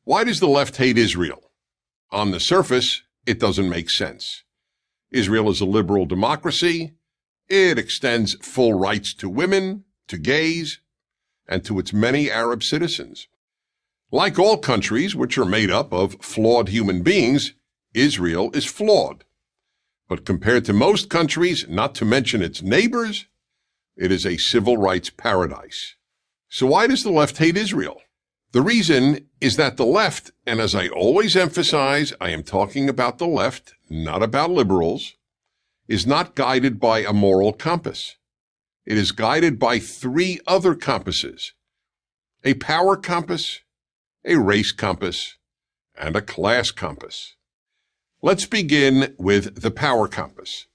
Why does the left hate Israel? On the surface, it doesn't make sense. Israel is a liberal democracy. It extends full rights to women, to gays, and to its many Arab citizens. Like all countries, which are made up of flawed human beings, Israel is flawed. But compared to most countries, not to mention its neighbors, it is a civil rights paradise. So why does the left hate Israel? The reason is that the left, and as I always emphasize, I am talking about the left, not about liberals, is not guided by a moral compass. It is guided by three other compasses: a power compass, a race compass, and a class compass. Let's begin with the power compass.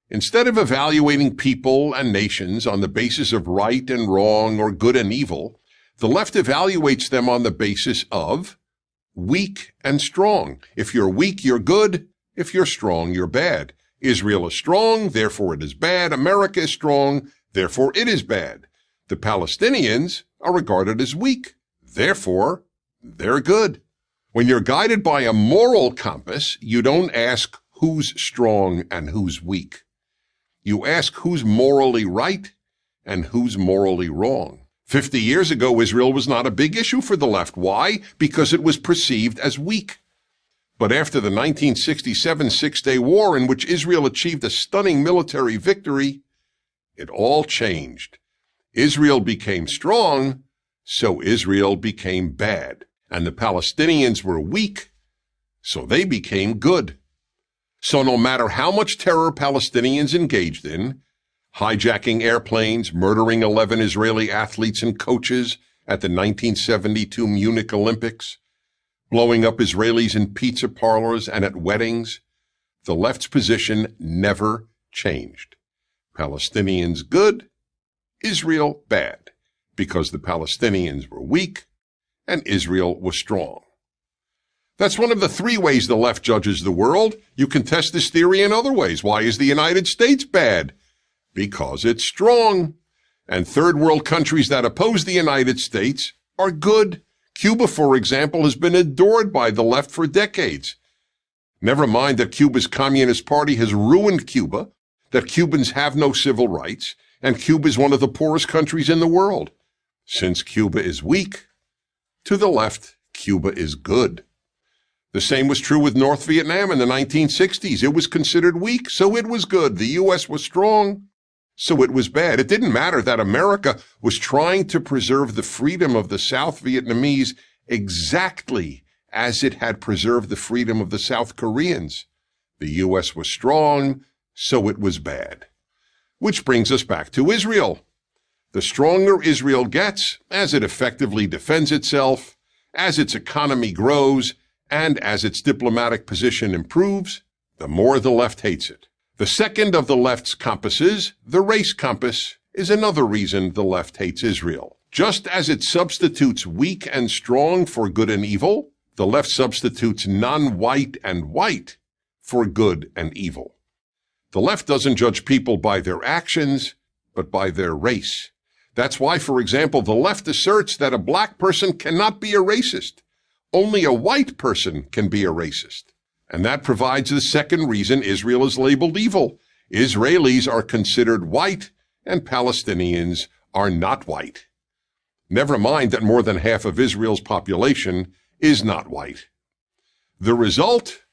Instead of evaluating people and nations on the basis of right and wrong or good and evil, the left evaluates them on the basis of weak and strong. If you're weak, you're good. If you're strong, you're bad. Israel is strong, therefore it is bad. America is strong, therefore it is bad. The Palestinians are regarded as weak, therefore they're good. When you're guided by a moral compass, you don't ask who's strong and who's weak. You ask who's morally right and who's morally wrong. 50 years ago, Israel was not a big issue for the left. Why? Because it was perceived as weak. But after the 1967 Six-Day War, in which Israel achieved a stunning military victory, it all changed. Israel became strong, so Israel became bad. And the Palestinians were weak, so they became good. So no matter how much terror Palestinians engaged in, hijacking airplanes, murdering 11 Israeli athletes and coaches at the 1972 Munich Olympics, blowing up Israelis in pizza parlors and at weddings, the left's position never changed. Palestinians good, Israel bad, because the Palestinians were weak and Israel was strong. That's one of the three ways the left judges the world. You can test this theory in other ways. Why is the United States bad? Because it's strong. And third world countries that oppose the United States are good. Cuba, for example, has been adored by the left for decades. Never mind that Cuba's Communist Party has ruined Cuba, that Cubans have no civil rights, and Cuba is one of the poorest countries in the world. Since Cuba is weak, to the left, Cuba is good. The same was true with North Vietnam in the 1960s. It was considered weak, so it was good. The U.S. was strong, so it was bad. It didn't matter that America was trying to preserve the freedom of the South Vietnamese exactly as it had preserved the freedom of the South Koreans. The U.S. was strong, so it was bad. Which brings us back to Israel. The stronger Israel gets, as it effectively defends itself, as its economy grows, and as its diplomatic position improves, the more the left hates it. The second of the left's compasses, the race compass, is another reason the left hates Israel. Just as it substitutes weak and strong for good and evil, the left substitutes non-white and white for good and evil. The left doesn't judge people by their actions, but by their race. That's why, for example, the left asserts that a black person cannot be a racist. Only a white person can be a racist. And that provides the second reason Israel is labeled evil. Israelis are considered white and Palestinians are not white. Never mind that more than half of Israel's population is not white. The result?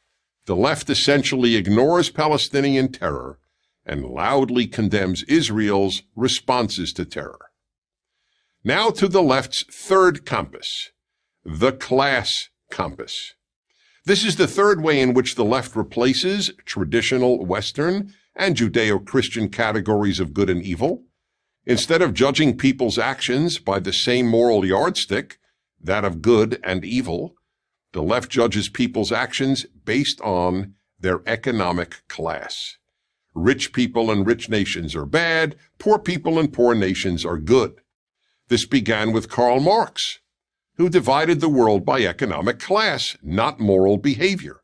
The left essentially ignores Palestinian terror and loudly condemns Israel's responses to terror. Now to the left's third compass, the class compass. This is the third way in which the left replaces traditional Western and Judeo-Christian categories of good and evil. Instead of judging people's actions by the same moral yardstick, that of good and evil, the left judges people's actions based on their economic class. Rich people and rich nations are bad, poor people and poor nations are good. This began with Karl Marx, who divided the world by economic class, not moral behavior.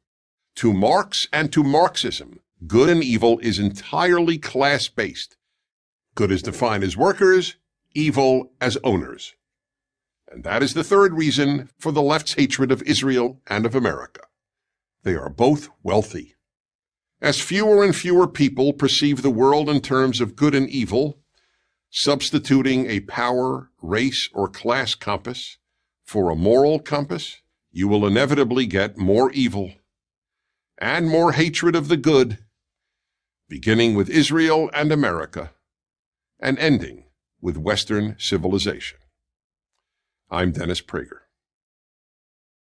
To Marx and to Marxism, good and evil is entirely class-based. Good is defined as workers, evil as owners. And that is the third reason for the left's hatred of Israel and of America. They are both wealthy. As fewer and fewer people perceive the world in terms of good and evil, substituting a power, race, or class compass for a moral compass, you will inevitably get more evil and more hatred of the good, beginning with Israel and America and ending with Western civilization. I'm Dennis Prager.